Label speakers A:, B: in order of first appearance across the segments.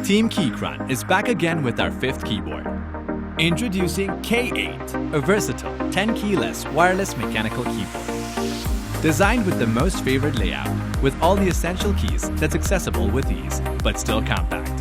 A: Team Keychron is back again with our 5th keyboard. Introducing K8, a versatile Tenkeyless wireless mechanical keyboard. Designed with the most favored layout, with all the essential keys that's accessible with ease, but still compact.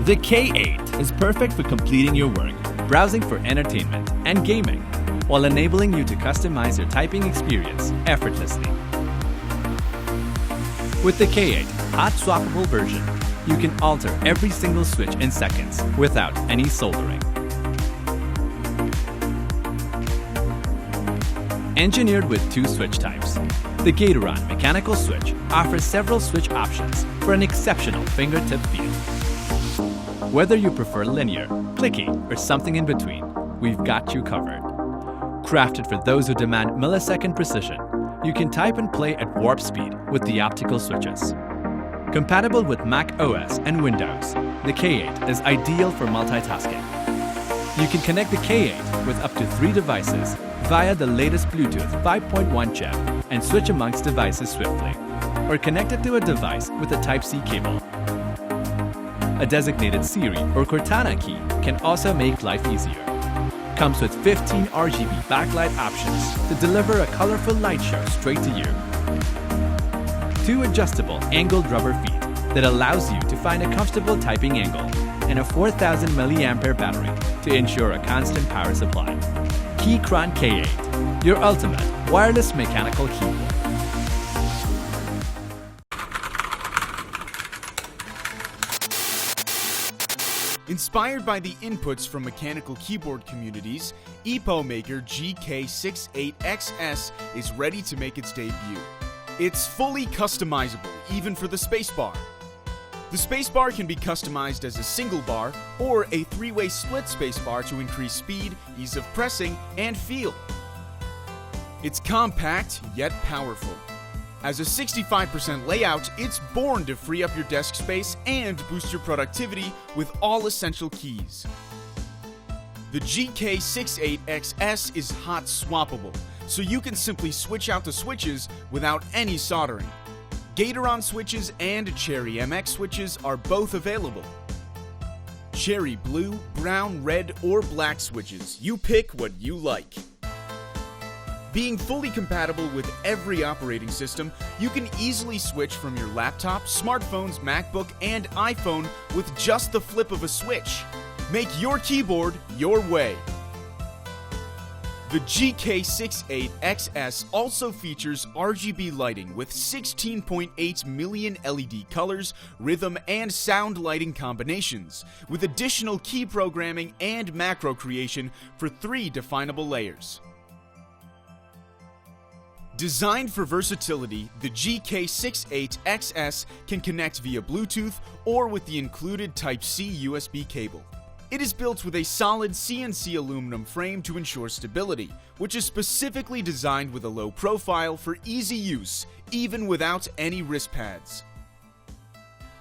A: The K8 is perfect for completing your work, browsing for entertainment, and gaming, while enabling you to customize your typing experience effortlessly. With the K8 hot swappable version, you can alter every single switch in seconds without any soldering. Engineered with 2 switch types, the Ergonomic mechanical switch offers several switch options for an exceptional fingertip feel. Whether you prefer linear, clicky, or something in between, we've got you covered. Crafted for those who demand millisecond precision, you can type and play at warp speed with the optical switches. Compatible with Mac OS and Windows, the K8 is ideal for multitasking. You can connect the K8 with up to 3 devices via the latest Bluetooth 5.1 chip and switch amongst devices swiftly, or connect it to a device with a Type-C cable. A designated Siri or Cortana key can also make life easier. Comes with 15 RGB backlight options to deliver a colorful light show straight to you. 2 adjustable angled rubber feet that allows you to find a comfortable typing angle, and a 4000 mAh battery to ensure a constant power supply. Keychron K8, your ultimate wireless mechanical keyboard.
B: Inspired by the inputs from mechanical keyboard communities, Epomaker GK68XS is ready to make its debut. It's fully customizable, even for the spacebar. The spacebar can be customized as a single bar or a 3-way split spacebar to increase speed, ease of pressing, and feel. It's compact, yet powerful. As a 65% layout, it's born to free up your desk space and boost your productivity with all essential keys. The GK68XS is hot swappable, so you can simply switch out the switches without any soldering. Gateron switches and Cherry MX switches are both available. Cherry blue, brown, red, or black switches, you pick what you like. Being fully compatible with every operating system, you can easily switch from your laptop, smartphones, MacBook, and iPhone with just the flip of a switch. Make your keyboard your way. The GK68XS also features RGB lighting with 16.8 million LED colors, rhythm, and sound lighting combinations, with additional key programming and macro creation for 3 definable layers. Designed for versatility, the GK68XS can connect via Bluetooth or with the included Type-C USB cable. It is built with a solid CNC aluminum frame to ensure stability, which is specifically designed with a low profile for easy use, even without any wrist pads.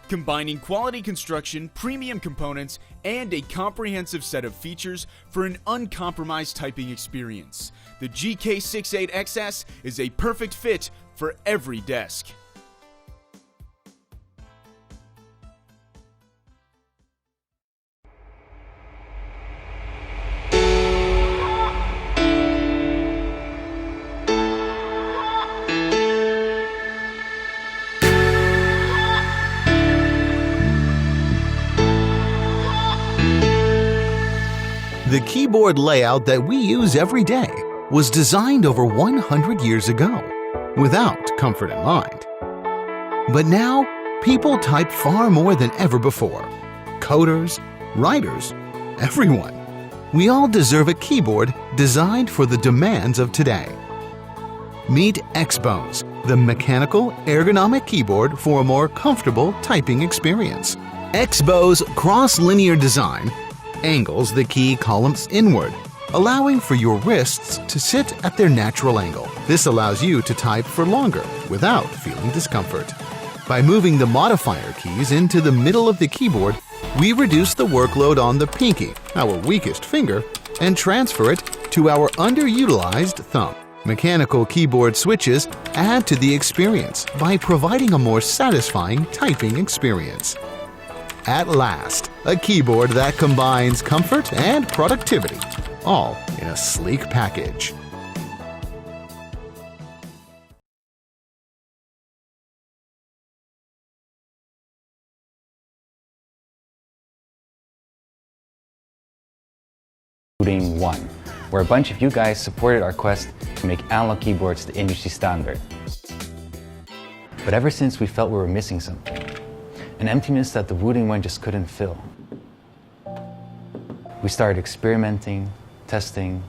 B: Combining quality construction, premium components, and a comprehensive set of features for an uncompromised typing experience, the GK68XS is a perfect fit for every desk.
C: The keyboard layout that we use every day was designed over 100 years ago, without comfort in mind. But now, people type far more than ever before. Coders, writers, everyone. We all deserve a keyboard designed for the demands of today. Meet Xbose, the mechanical ergonomic keyboard for a more comfortable typing experience. Xbose cross-linear design angles the key columns inward, allowing for your wrists to sit at their natural angle. This allows you to type for longer without feeling discomfort. By moving the modifier keys into the middle of the keyboard, we reduce the workload on the pinky, our weakest finger, and transfer it to our underutilized thumb. Mechanical keyboard switches add to the experience by providing a more satisfying typing experience. At last, a keyboard that combines comfort and productivity, all in a sleek package.
D: Wooting 1, where a bunch of you guys supported our quest to make analog keyboards the industry standard. But ever since we felt we were missing something, an emptiness that the Wooting 1 just couldn't fill. We started experimenting, testing,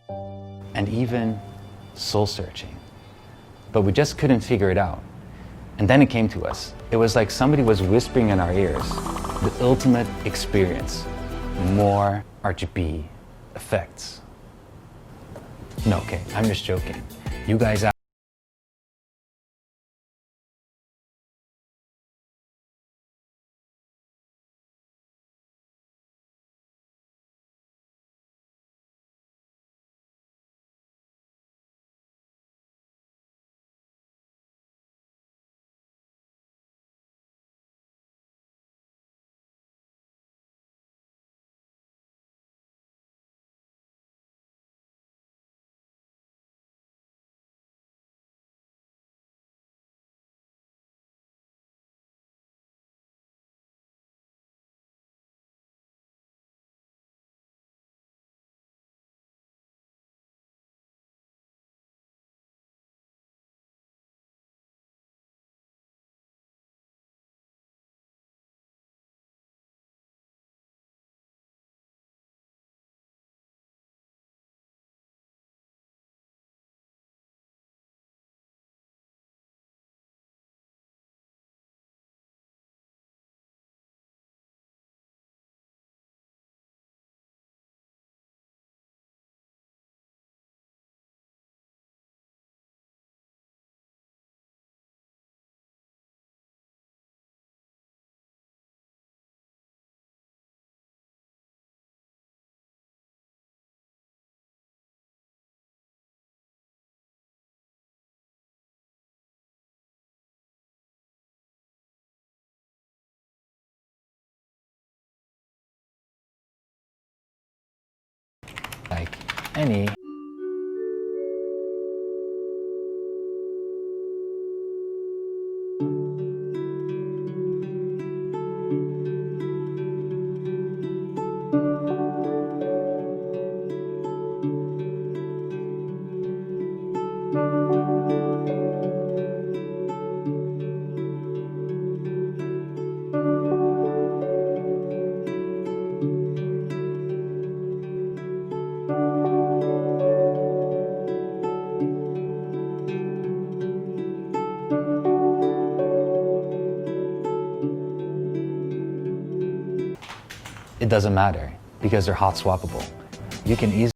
D: and even soul-searching. But we just couldn't figure it out. And then it came to us. It was like somebody was whispering in our ears, the ultimate experience, more RGB effects. No, okay, I'm just joking. You guys like any it doesn't matter because they're hot swappable. You can easily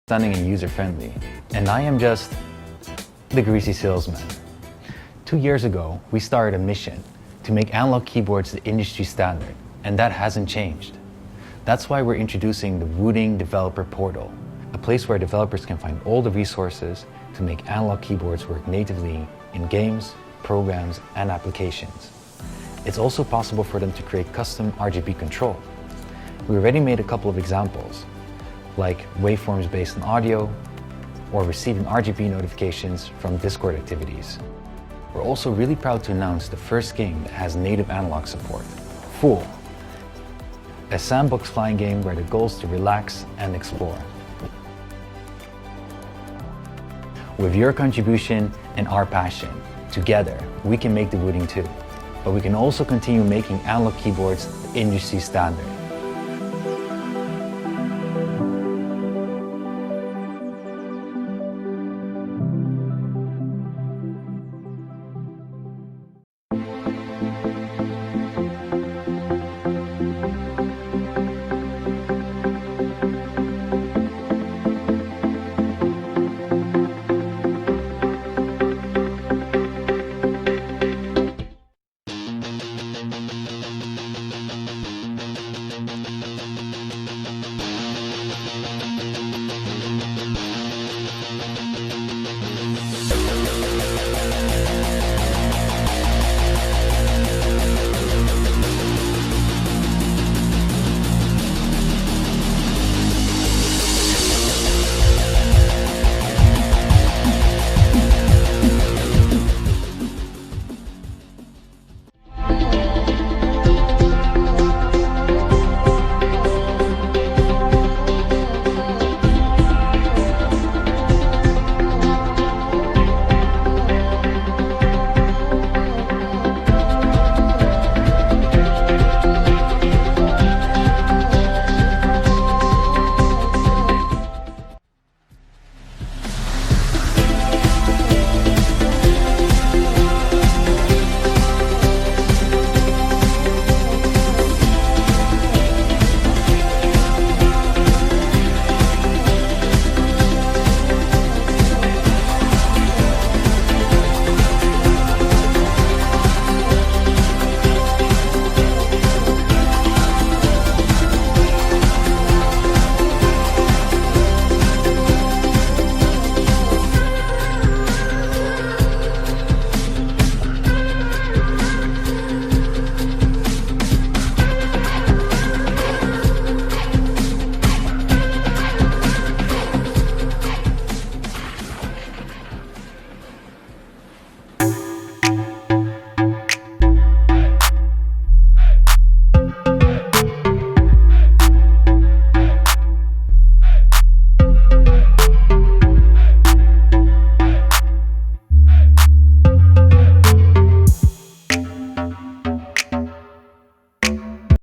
D: stunning and user-friendly. And I am just the greasy salesman. 2 years ago, we started a mission to make analog keyboards the industry standard, and that hasn't changed. That's why we're introducing the Wooting Developer Portal, a place where developers can find all the resources to make analog keyboards work natively in games, programs, and applications. It's also possible for them to create custom RGB control. We already made a couple of examples, like waveforms based on audio, or receiving RGB notifications from Discord activities. We're also really proud to announce the first game that has native analog support, Fool, a sandbox flying game where the goal is to relax and explore. With your contribution and our passion, together we can make the Wooting 2, but we can also continue making analog keyboards the industry standard.